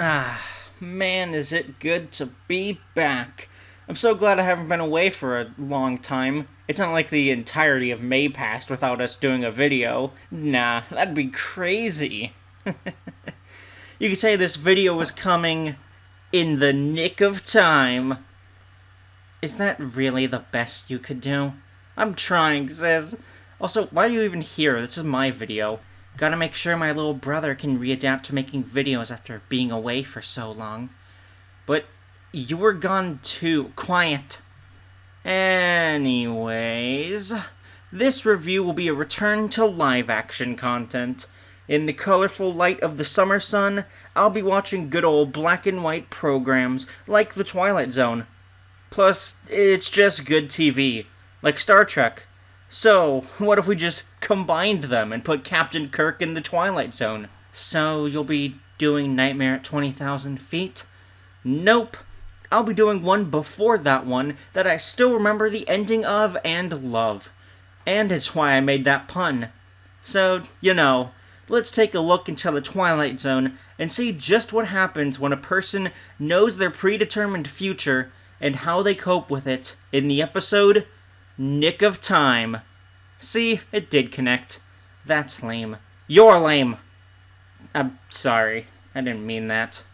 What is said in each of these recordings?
Ah, man, is it good to be back. I'm so glad I haven't been away for a long time. It's not like the entirety of May passed without us doing a video. Nah, that'd be crazy. You could say this video was coming in the nick of time. Is that really the best you could do? I'm trying, sis. Also, why are you even here? This is my video. Gotta make sure my little brother can readapt to making videos after being away for so long. But you were gone too. Quiet. Anyways, this review will be a return to live-action content. In the colorful light of the summer sun, I'll be watching good old black and white programs like The Twilight Zone. Plus, it's just good TV, like Star Trek. So, what if we just combined them and put Captain Kirk in the Twilight Zone? So, you'll be doing Nightmare at 20,000 Feet? Nope. I'll be doing one before that one that I still remember the ending of and love. And it's why I made that pun. So, let's take a look into the Twilight Zone and see just what happens when a person knows their predetermined future and how they cope with it in the episode Nick of Time. See, it did connect. That's lame. You're lame. I'm sorry. I didn't mean that.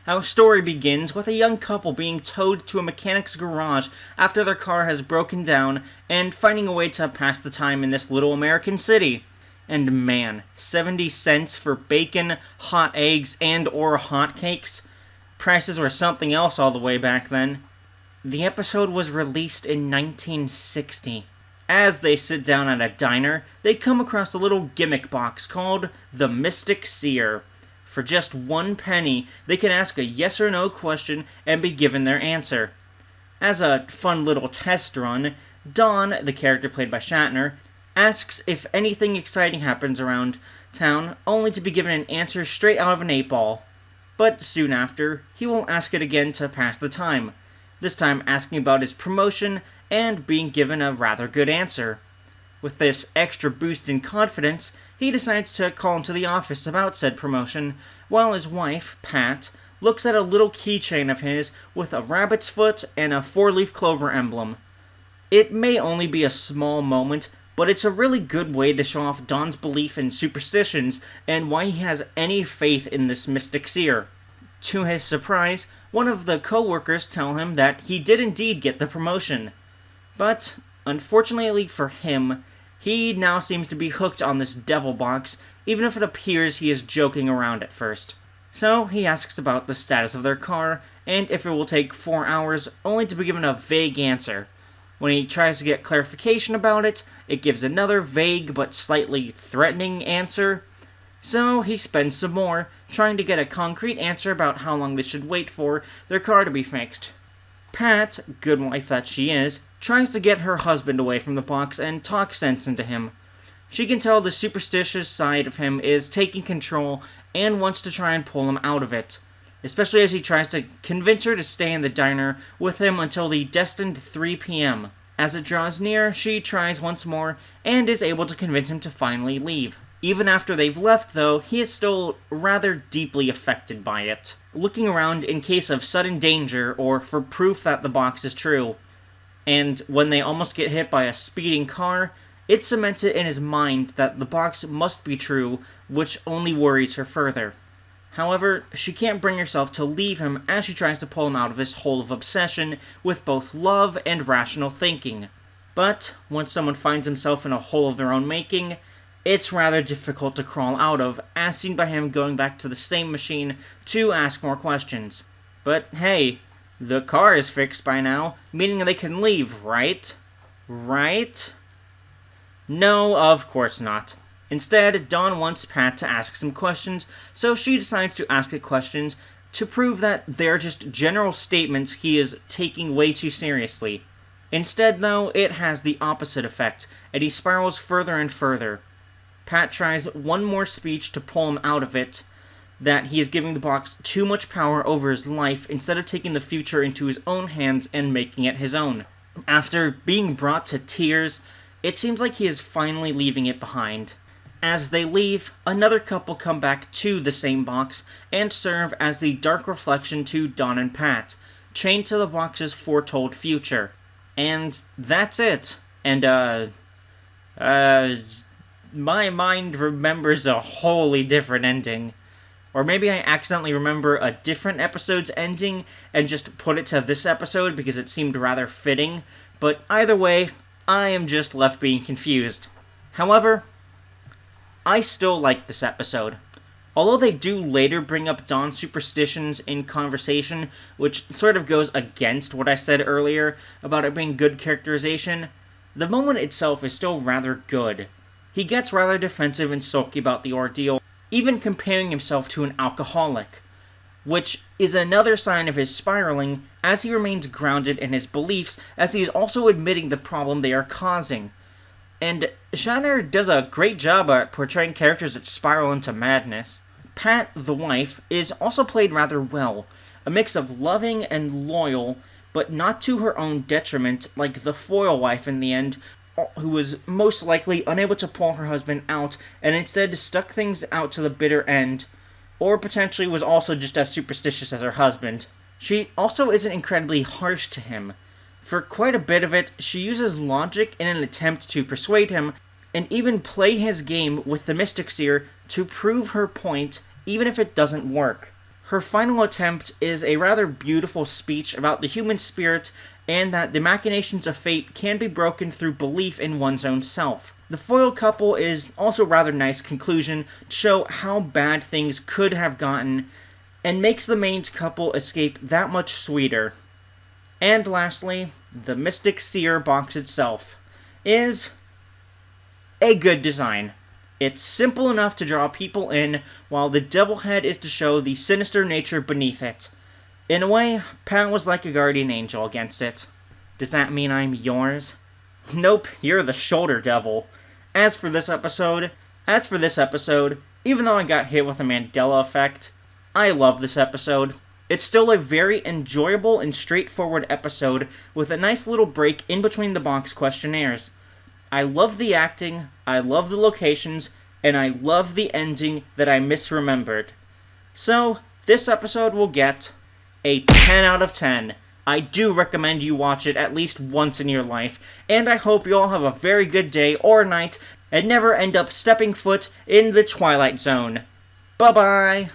Our story begins with a young couple being towed to a mechanic's garage after their car has broken down and finding a way to pass the time in this little American city. And man, 70 cents for bacon, hot eggs, and or hotcakes? Prices were something else all the way back then. The episode was released in 1960. As they sit down at a diner, they come across a little gimmick box called the Mystic Seer. For just 1 penny, they can ask a yes or no question and be given their answer. As a fun little test run, Dawn, the character played by Shatner, asks if anything exciting happens around town, only to be given an answer straight out of an 8-ball. But soon after, he will ask it again to pass the time. This time asking about his promotion and being given a rather good answer. With this extra boost in confidence, he decides to call into the office about said promotion, while his wife, Pat, looks at a little keychain of his with a rabbit's foot and a 4-leaf clover emblem. It may only be a small moment, but it's a really good way to show off Don's belief in superstitions and why he has any faith in this mystic seer. To his surprise, one of the co-workers tell him that he did indeed get the promotion. But, unfortunately for him, he now seems to be hooked on this devil box, even if it appears he is joking around at first. So he asks about the status of their car, and if it will take 4 hours, only to be given a vague answer. When he tries to get clarification about it, it gives another vague but slightly threatening answer. So he spends some more, trying to get a concrete answer about how long they should wait for their car to be fixed. Pat, good wife that she is, tries to get her husband away from the box and talk sense into him. She can tell the superstitious side of him is taking control and wants to try and pull him out of it, especially as he tries to convince her to stay in the diner with him until the destined 3 p.m. As it draws near, she tries once more and is able to convince him to finally leave. Even after they've left, though, he is still rather deeply affected by it, looking around in case of sudden danger or for proof that the box is true. And when they almost get hit by a speeding car, it cements it in his mind that the box must be true, which only worries her further. However, she can't bring herself to leave him as she tries to pull him out of this hole of obsession with both love and rational thinking. But once someone finds himself in a hole of their own making, it's rather difficult to crawl out of, as seen by him going back to the same machine to ask more questions. But hey, the car is fixed by now, meaning they can leave, right? Right? No, of course not. Instead, Dawn wants Pat to ask some questions, so she decides to ask it questions to prove that they're just general statements he is taking way too seriously. Instead, though, it has the opposite effect, and he spirals further and further. Pat tries one more speech to pull him out of it, that he is giving the box too much power over his life instead of taking the future into his own hands and making it his own. After being brought to tears, it seems like he is finally leaving it behind. As they leave, another couple come back to the same box and serve as the dark reflection to Don and Pat, chained to the box's foretold future. And that's it. And, my mind remembers a wholly different ending. Or maybe I accidentally remember a different episode's ending and just put it to this episode because it seemed rather fitting. But either way, I am just left being confused. However, I still like this episode. Although they do later bring up Don's superstitions in conversation, which sort of goes against what I said earlier about it being good characterization, the moment itself is still rather good. He gets rather defensive and sulky about the ordeal, even comparing himself to an alcoholic, which is another sign of his spiraling as he remains grounded in his beliefs, as he is also admitting the problem they are causing. And Shatner does a great job at portraying characters that spiral into madness. Pat, the wife, is also played rather well, a mix of loving and loyal, but not to her own detriment, like the foil wife in the end, who was most likely unable to pull her husband out and instead stuck things out to the bitter end, or potentially was also just as superstitious as her husband. She also isn't incredibly harsh to him. For quite a bit of it, she uses logic in an attempt to persuade him, and even play his game with the Mystic Seer to prove her point, even if it doesn't work. Her final attempt is a rather beautiful speech about the human spirit and that the machinations of fate can be broken through belief in one's own self. The foil couple is also a rather nice conclusion to show how bad things could have gotten, and makes the main couple escape that much sweeter. And lastly, the Mystic Seer box itself is a good design. It's simple enough to draw people in, while the devil head is to show the sinister nature beneath it. In a way, Pat was like a guardian angel against it. Does that mean I'm yours? Nope, you're the shoulder devil. As for this episode, even though I got hit with a Mandela effect, I love this episode. It's still a very enjoyable and straightforward episode with a nice little break in between the box questionnaires. I love the acting, I love the locations, and I love the ending that I misremembered. So, this episode will get a 10 out of 10. I do recommend you watch it at least once in your life, and I hope you all have a very good day or night and never end up stepping foot in the Twilight Zone. Bye-bye!